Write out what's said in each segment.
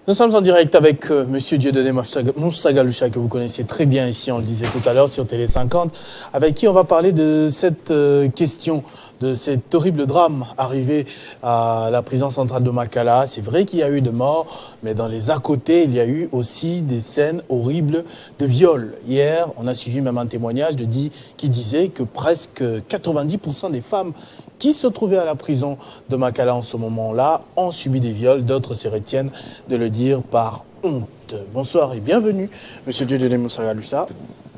Nous sommes en direct avec Monsieur Dieudonné Moussa Galoucha, que vous connaissez très bien ici, on le disait tout à l'heure, sur Télé 50, avec qui on va parler de cette question, de cet horrible drame arrivé à la prison centrale de Makala. C'est vrai qu'il y a eu de morts, mais dans les à côté, il y a eu aussi des scènes horribles de viol. Hier, on a suivi même un témoignage qui disait que presque 90% des femmes qui se trouvaient à la prison de Makala en ce moment-là ont subi des viols. D'autres se retiennent de le dire par honte. Bonsoir et bienvenue, Monsieur Dieudonné Moussa Galoucha.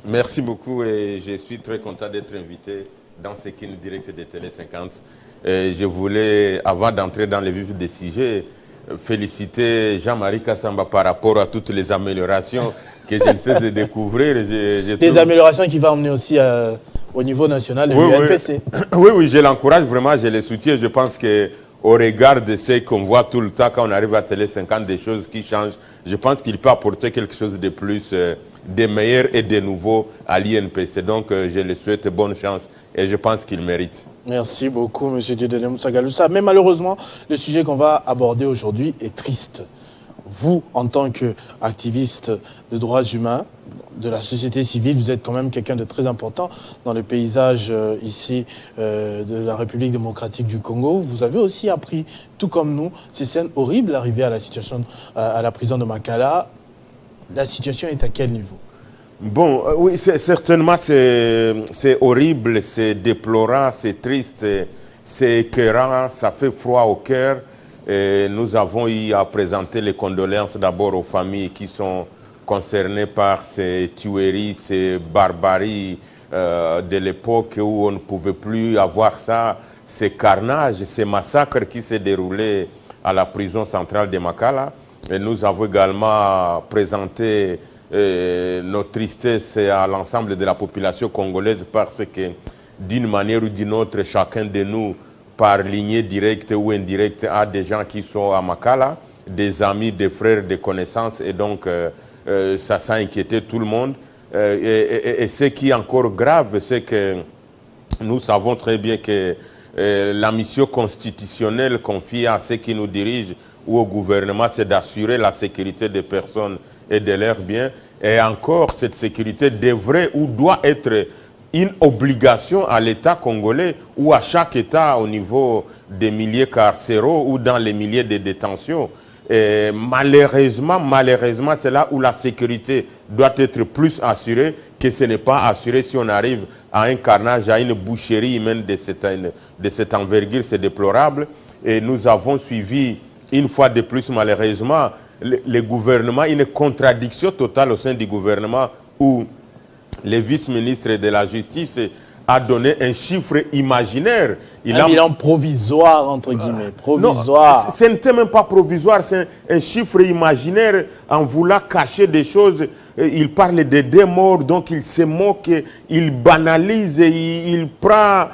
Merci beaucoup et je suis très content d'être invité dans ce qui est direct de Télé 50. Et je voulais, avant d'entrer dans le vif des sujets, féliciter Jean-Marie Kassamba par rapport à toutes les améliorations que je ne cesse de découvrir. Des améliorations qui vont emmener aussi au niveau national de l'UNPC. Oui, je l'encourage vraiment, je le soutiens. Je pense qu'au regard de ce qu'on voit tout le temps quand on arrive à Télé 50, des choses qui changent, je pense qu'il peut apporter quelque chose de plus, de meilleur et de nouveau à l'INPC. Donc, je le souhaite bonne chance et je pense qu'il mérite. Merci beaucoup, M. Dieudonné Moussa Galoucha. Mais malheureusement, le sujet qu'on va aborder aujourd'hui est triste. Vous, en tant qu'activiste de droits humains, de la société civile, vous êtes quand même quelqu'un de très important dans le paysage ici de la République démocratique du Congo. Vous avez aussi appris, tout comme nous, ces scènes horribles arrivées à la situation à la prison de Makala. La situation est à quel niveau? Bon, oui, certainement c'est horrible, c'est déplorant, c'est triste, c'est écœurant, ça fait froid au cœur. Et nous avons eu à présenter les condoléances d'abord aux familles qui sont concernées par ces tueries, ces barbaries de l'époque où on ne pouvait plus avoir ça, ces carnages, ces massacres qui s'est déroulés à la prison centrale de Makala. Et nous avons également présenté notre tristesse à l'ensemble de la population congolaise parce que d'une manière ou d'une autre, chacun de nous, par lignée directe ou indirecte, a des gens qui sont à Makala, des amis, des frères, des connaissances, et donc ça a inquiété tout le monde. Et ce qui est encore grave, c'est que nous savons très bien que la mission constitutionnelle confiée à ceux qui nous dirigent ou au gouvernement, c'est d'assurer la sécurité des personnes et de leurs biens. Et encore, cette sécurité devrait ou doit être une obligation à l'État congolais ou à chaque État au niveau des milliers carcéraux ou dans les milliers de détentions. Et malheureusement, c'est là où la sécurité doit être plus assurée que ce n'est pas assuré si on arrive à un carnage, à une boucherie humaine de cette envergure, c'est déplorable. Et nous avons suivi une fois de plus, malheureusement, le gouvernement, une contradiction totale au sein du gouvernement où le vice-ministre de la Justice a donné un chiffre imaginaire. Un bilan provisoire, entre guillemets. Provisoire. Non, ce n'était même pas provisoire, c'est un chiffre imaginaire en voulant cacher des choses. Il parle de 2 morts, donc il se moque, il banalise, il prend,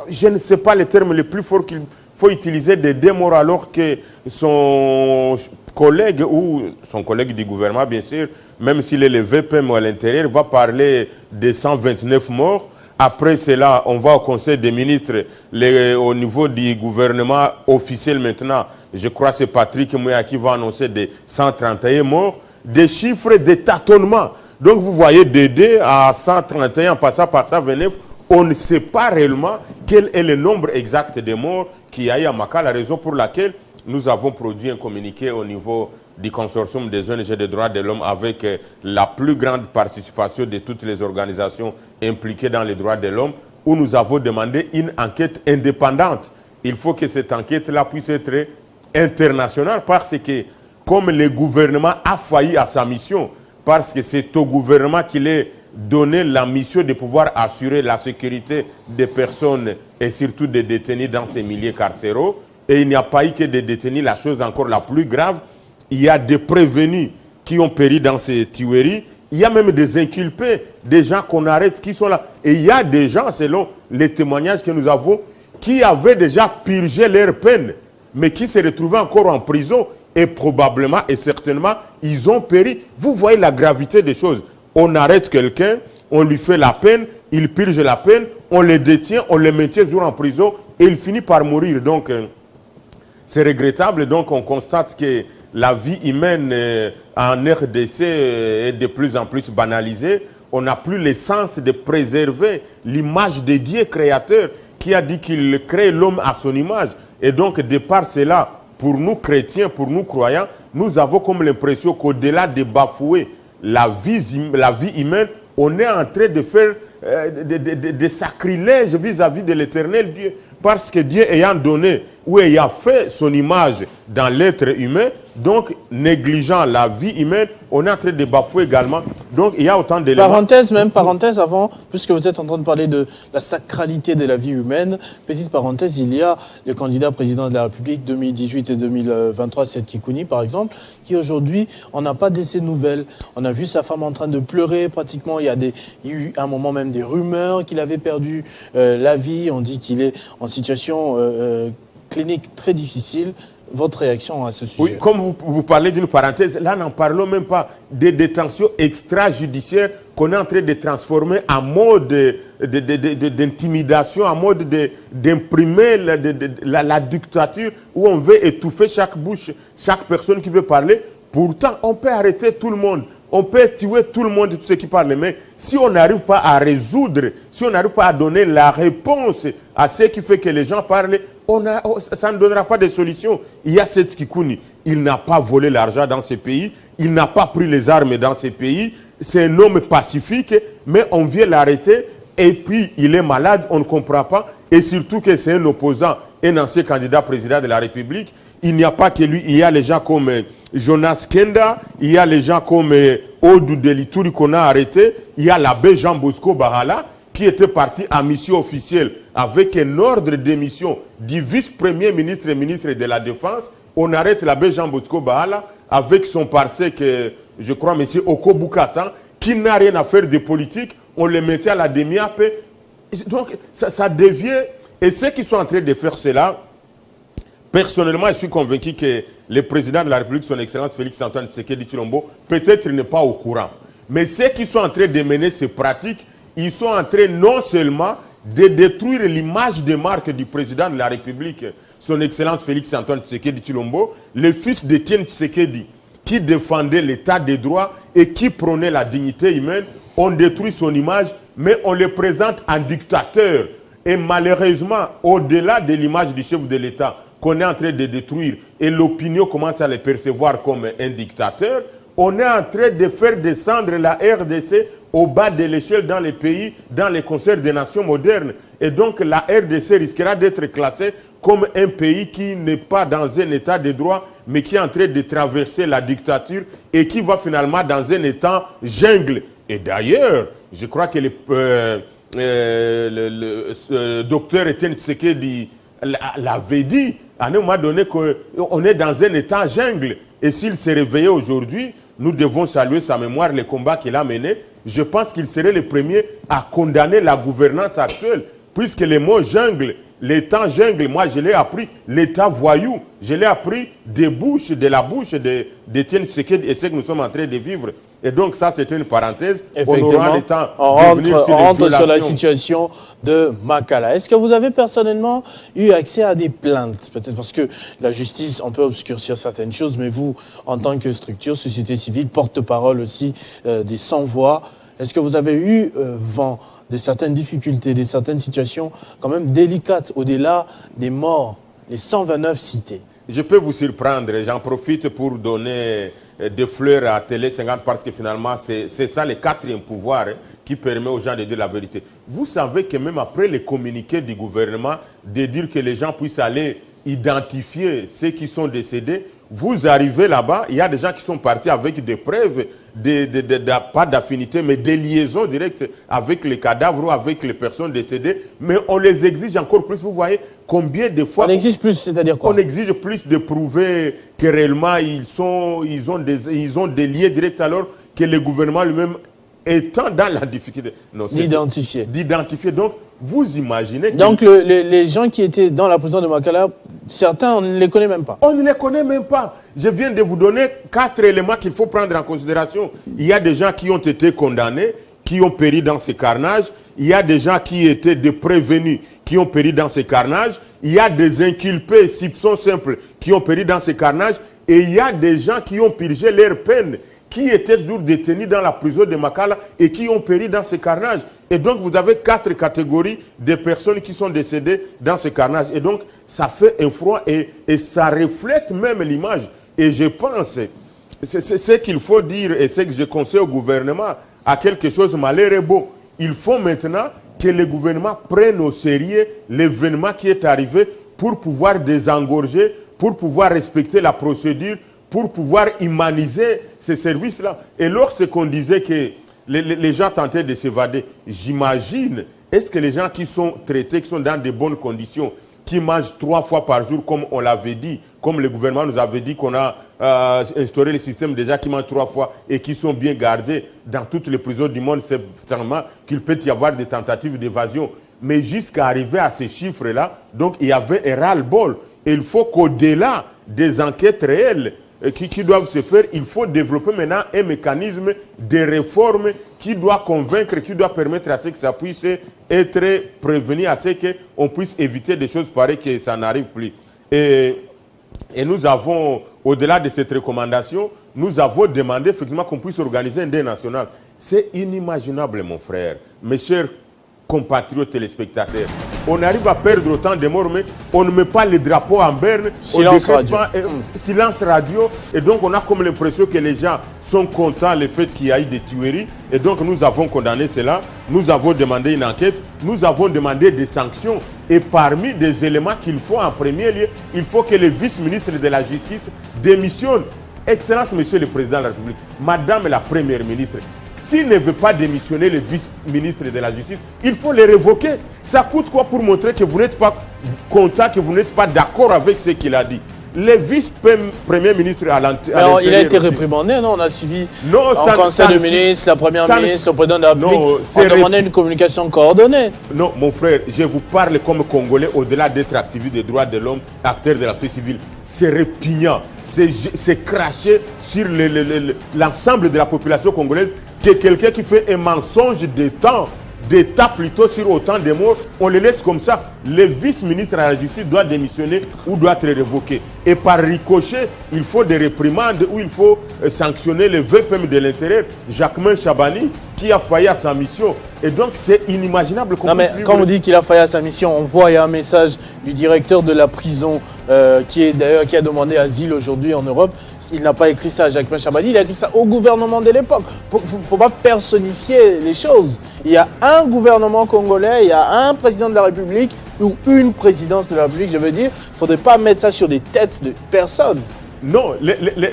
je ne sais pas le terme le plus fort qu'il faut utiliser, des 2 morts alors que son collègue ou son collègue du gouvernement, bien sûr, même s'il est le VPM à l'intérieur, va parler de 129 morts. Après cela, on va au Conseil des ministres, au niveau du gouvernement officiel maintenant, je crois que c'est Patrick Mouya qui va annoncer des 131 morts, des chiffres de tâtonnement. Donc vous voyez, de 2 à 131, en passant par 129, on ne sait pas réellement quel est le nombre exact de morts qu'il y a eu à Makala, la raison pour laquelle nous avons produit un communiqué au niveau du consortium des ONG des droits de l'homme avec la plus grande participation de toutes les organisations impliquées dans les droits de l'homme, où nous avons demandé une enquête indépendante. Il faut que cette enquête-là puisse être internationale parce que, comme le gouvernement a failli à sa mission, parce que c'est au gouvernement qu'il est donné la mission de pouvoir assurer la sécurité des personnes et surtout des détenus dans ces milliers carcéraux, et il n'y a pas eu que des détenus, la chose encore la plus grave, il y a des prévenus qui ont péri dans ces tueries, il y a même des inculpés, des gens qu'on arrête qui sont là. Et il y a des gens, selon les témoignages que nous avons, qui avaient déjà purgé leur peine, mais qui se retrouvaient encore en prison et probablement et certainement, ils ont péri. Vous voyez la gravité des choses. On arrête quelqu'un, on lui fait la peine, il purge la peine, on le détient, on le maintient toujours en prison et il finit par mourir. Donc, c'est regrettable. Donc, on constate que la vie humaine en RDC est de plus en plus banalisée. On n'a plus l'essence de préserver l'image de Dieu créateur qui a dit qu'il crée l'homme à son image. Et donc, de par cela, pour nous chrétiens, pour nous croyants, nous avons comme l'impression qu'au-delà de bafouer la vie humaine, on est en train de faire des sacrilèges vis-à-vis de l'éternel Dieu. Parce que Dieu ayant donné ou ayant fait son image dans l'être humain, donc négligeant la vie humaine, on est en train de bafouer également. Donc il y a autant d'éléments. Parenthèse avant, puisque vous êtes en train de parler de la sacralité de la vie humaine, petite parenthèse, il y a le candidat président de la République 2018 et 2023, Seth Kikouni par exemple, qui aujourd'hui, on n'a pas de ses nouvelles. On a vu sa femme en train de pleurer pratiquement, il y a eu à un moment même des rumeurs qu'il avait perdu la vie, on dit qu'il est en situation clinique très difficile. Votre réaction à ce sujet? Oui, comme vous parlez d'une parenthèse, là n'en parlons même pas des détentions extrajudiciaires qu'on est en train de transformer en mode d'intimidation, en mode d'imprimer la dictature où on veut étouffer chaque bouche, chaque personne qui veut parler. Pourtant, on peut arrêter tout le monde. On peut tuer tout le monde, tous ceux qui parlent. Mais si on n'arrive pas à résoudre, si on n'arrive pas à donner la réponse à ce qui fait que les gens parlent, ça ne donnera pas de solution. Il y a Seth Kikouni. Il n'a pas volé l'argent dans ces pays. Il n'a pas pris les armes dans ces pays. C'est un homme pacifique, mais on vient l'arrêter. Et puis, il est malade, on ne comprend pas. Et surtout que c'est un opposant, un ancien candidat président de la République. Il n'y a pas que lui, il y a les gens comme Jonas Kenda, il y a les gens comme Odou Delitouri qu'on a arrêté, il y a l'abbé Jean Bosco Bahala qui était parti en mission officielle avec un ordre de mission du vice-premier ministre et ministre de la Défense. On arrête l'abbé Jean Bosco Bahala avec son parsec, je crois, M. Oko Boukassan, qui n'a rien à faire de politique. On le mettait à la demi-ape. Donc, ça devient... Et ceux qui sont en train de faire cela, personnellement, je suis convaincu que le président de la République, son Excellence Félix-Antoine Tshisekedi Tshilombo, peut-être n'est pas au courant. Mais ceux qui sont en train de mener ces pratiques, ils sont en train non seulement de détruire l'image de marque du président de la République, son Excellence Félix-Antoine Tshisekedi Tshilombo, le fils d'Étienne Tshisekedi, qui défendait l'état des droits et qui prônait la dignité humaine. On détruit son image, mais on le présente en dictateur. Et malheureusement, au-delà de l'image du chef de l'État, qu'on est en train de détruire et l'opinion commence à le percevoir comme un dictateur, on est en train de faire descendre la RDC au bas de l'échelle dans les pays, dans les concerts des nations modernes. Et donc la RDC risquera d'être classée comme un pays qui n'est pas dans un état de droit, mais qui est en train de traverser la dictature et qui va finalement dans un état jungle. Et d'ailleurs, je crois que le docteur Étienne Tshisekedi l'avait dit, à un moment donné, qu'on est dans un état jungle. Et s'il s'est réveillé aujourd'hui, nous devons saluer sa mémoire, les combats qu'il a menés. Je pense qu'il serait le premier à condamner la gouvernance actuelle, puisque le mot jungle, l'état jungle, moi je l'ai appris, l'état voyou, je l'ai appris de la bouche d'Étienne Tshisekedi et ce que nous sommes en train de vivre. Et donc ça, c'était une parenthèse. On aura le temps de rentre sur la situation de Makala. Est-ce que vous avez personnellement eu accès à des plaintes? Peut-être parce que la justice, on peut obscurcir certaines choses, mais vous, en tant que structure, société civile, porte-parole aussi des sans-voix, est-ce que vous avez eu vent de certaines difficultés, de certaines situations quand même délicates, au-delà des morts, les 129 cités? Je peux vous surprendre, j'en profite pour donner des fleurs à Télé 50 parce que finalement c'est ça le quatrième pouvoir qui permet aux gens de dire la vérité. Vous savez que même après les communiqués du gouvernement de dire que les gens puissent aller identifier ceux qui sont décédés, vous arrivez là-bas, il y a des gens qui sont partis avec des preuves, pas d'affinité, mais des liaisons directes avec les cadavres ou avec les personnes décédées, mais on les exige encore plus. Vous voyez combien de fois... On exige plus, c'est-à-dire quoi? On exige plus de prouver que réellement ils ont des liens directs alors que le gouvernement lui-même étant dans la difficulté. D'identifier. Donc, vous imaginez... Donc, les gens qui étaient dans la prison de Makala, certains, on ne les connaît même pas. On ne les connaît même pas. Je viens de vous donner 4 éléments qu'il faut prendre en considération. Il y a des gens qui ont été condamnés, qui ont péri dans ces carnages. Il y a des gens qui étaient des prévenus, qui ont péri dans ces carnages. Il y a des inculpés, soupçons simples, qui ont péri dans ces carnages. Et il y a des gens qui ont purgé leur peine, qui étaient toujours détenus dans la prison de Makala et qui ont péri dans ce carnage. Et donc, vous avez 4 catégories de personnes qui sont décédées dans ce carnage. Et donc, ça fait un froid et ça reflète même l'image. Et je pense, c'est ce qu'il faut dire et ce que je conseille au gouvernement, à quelque chose malheur et beau. Il faut maintenant que le gouvernement prenne au sérieux l'événement qui est arrivé pour pouvoir désengorger, pour pouvoir respecter la procédure, pour pouvoir humaniser ces services-là. Et lorsqu'on disait que les gens tentaient de s'évader, j'imagine, est-ce que les gens qui sont traités, qui sont dans de bonnes conditions, qui mangent 3 fois par jour, comme on l'avait dit, comme le gouvernement nous avait dit qu'on a instauré le système déjà qui mangent 3 fois et qui sont bien gardés dans toutes les prisons du monde, c'est certainement qu'il peut y avoir des tentatives d'évasion. Mais jusqu'à arriver à ces chiffres-là, donc il y avait un ras-le-bol. Et il faut qu'au-delà des enquêtes réelles qui doivent se faire, il faut développer maintenant un mécanisme de réforme qui doit convaincre, qui doit permettre à ce que ça puisse être prévenu, à ce qu'on puisse éviter des choses pareilles, que ça n'arrive plus. Et nous avons, au-delà de cette recommandation, nous avons demandé effectivement qu'on puisse organiser un deuil national. C'est inimaginable, mon frère, mes chers compatriotes téléspectateurs. On arrive à perdre autant de morts, mais on ne met pas les drapeaux en berne. Silence radio. Silence radio. Et donc, on a comme l'impression que les gens sont contents le fait qu'il y a eu des tueries. Et donc, nous avons condamné cela. Nous avons demandé une enquête. Nous avons demandé des sanctions. Et parmi des éléments qu'il faut en premier lieu, il faut que le vice-ministre de la Justice démissionne. Excellence, Monsieur le Président de la République, Madame la Première ministre, s'il ne veut pas démissionner le vice-ministre de la Justice, il faut le révoquer. Ça coûte quoi pour montrer que vous n'êtes pas content, que vous n'êtes pas d'accord avec ce qu'il a dit? Le vice-premier ministre à l'intérieur... Il a été réprimandé, non? On a suivi non, en conseil de ministre, la première ministre, le président de la République. On demandait une communication coordonnée. Non, mon frère, je vous parle comme Congolais, au-delà d'être activiste des droits de l'homme, acteur de la société civile. C'est répugnant, c'est cracher sur l'ensemble de la population congolaise que quelqu'un qui fait un mensonge d'État plutôt sur autant de morts, on le laisse comme ça. Le vice-ministre à la justice doit démissionner ou doit être révoqué. Et par ricochet, il faut des réprimandes ou il faut sanctionner le VPM de l'intérieur, Jacquemain Chabani, qui a failli à sa mission. Et donc, c'est inimaginable qu'on puisse vivre. Quand on dit qu'il a failli à sa mission, on voit, il y a un message du directeur de la prison qui a demandé asile aujourd'hui en Europe. Il n'a pas écrit ça à Jacquemain Chabani, il a écrit ça au gouvernement de l'époque. Il ne faut pas personnifier les choses. Il y a un gouvernement congolais, il y a un président de la République ou une présidence de la République, je veux dire. Il ne faudrait pas mettre ça sur des têtes de personnes. Non,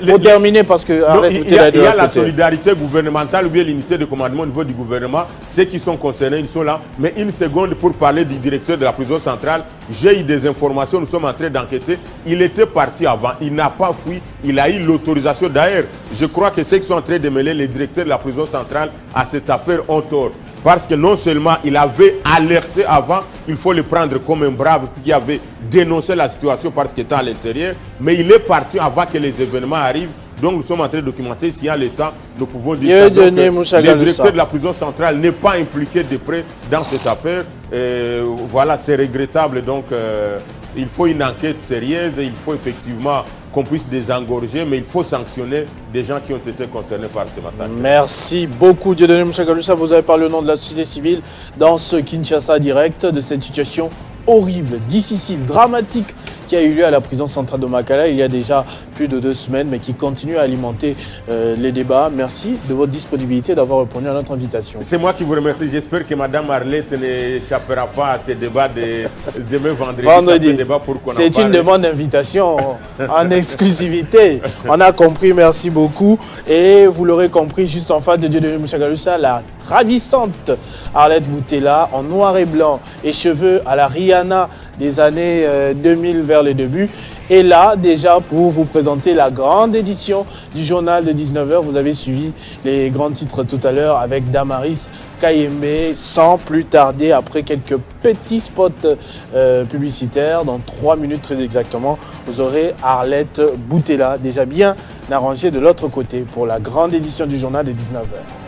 pour terminer, parce que il y a la solidarité gouvernementale ou bien l'unité de commandement au niveau du gouvernement. Ceux qui sont concernés, ils sont là. Mais une seconde pour parler du directeur de la prison centrale. J'ai eu des informations, nous sommes en train d'enquêter. Il était parti avant, il n'a pas fui, il a eu l'autorisation. D'ailleurs, je crois que ceux qui sont en train de mêler les directeurs de la prison centrale à cette affaire ont tort. Parce que non seulement il avait alerté avant, il faut le prendre comme un brave qui avait dénoncé la situation parce qu'il était à l'intérieur, mais il est parti avant que les événements arrivent. Donc nous sommes en train de documenter. S'il y a le temps, nous pouvons dire ça. Donc, le directeur de la prison centrale n'est pas impliqué de près dans cette affaire. Voilà, c'est regrettable. Donc il faut une enquête sérieuse et il faut effectivement qu'on puisse désengorger, mais il faut sanctionner des gens qui ont été concernés par ces massacres. Merci beaucoup, Dieudonné Mouchagalusa. Vous avez parlé au nom de la société civile dans ce Kinshasa Direct de cette situation horrible, difficile, dramatique qui a eu lieu à la prison centrale de Makala il y a déjà plus de 2 semaines, mais qui continue à alimenter les débats. Merci de votre disponibilité, d'avoir répondu à notre invitation. C'est moi qui vous remercie. J'espère que Mme Arlette n'échappera pas à ces débats de demain vendredi. C'est une demande d'invitation en exclusivité. On a compris, merci beaucoup. Et vous l'aurez compris, juste en face de Dieudonné Mouchagalusa, la ravissante Arlette Boutela en noir et blanc et cheveux à la Rihanna des années 2000 vers le début. Et là, déjà, pour vous présenter la grande édition du journal de 19h, vous avez suivi les grands titres tout à l'heure avec Damaris Kayembe. Sans plus tarder, après quelques petits spots publicitaires, dans 3 minutes très exactement, vous aurez Arlette Boutela, déjà bien arrangée de l'autre côté pour la grande édition du journal de 19h.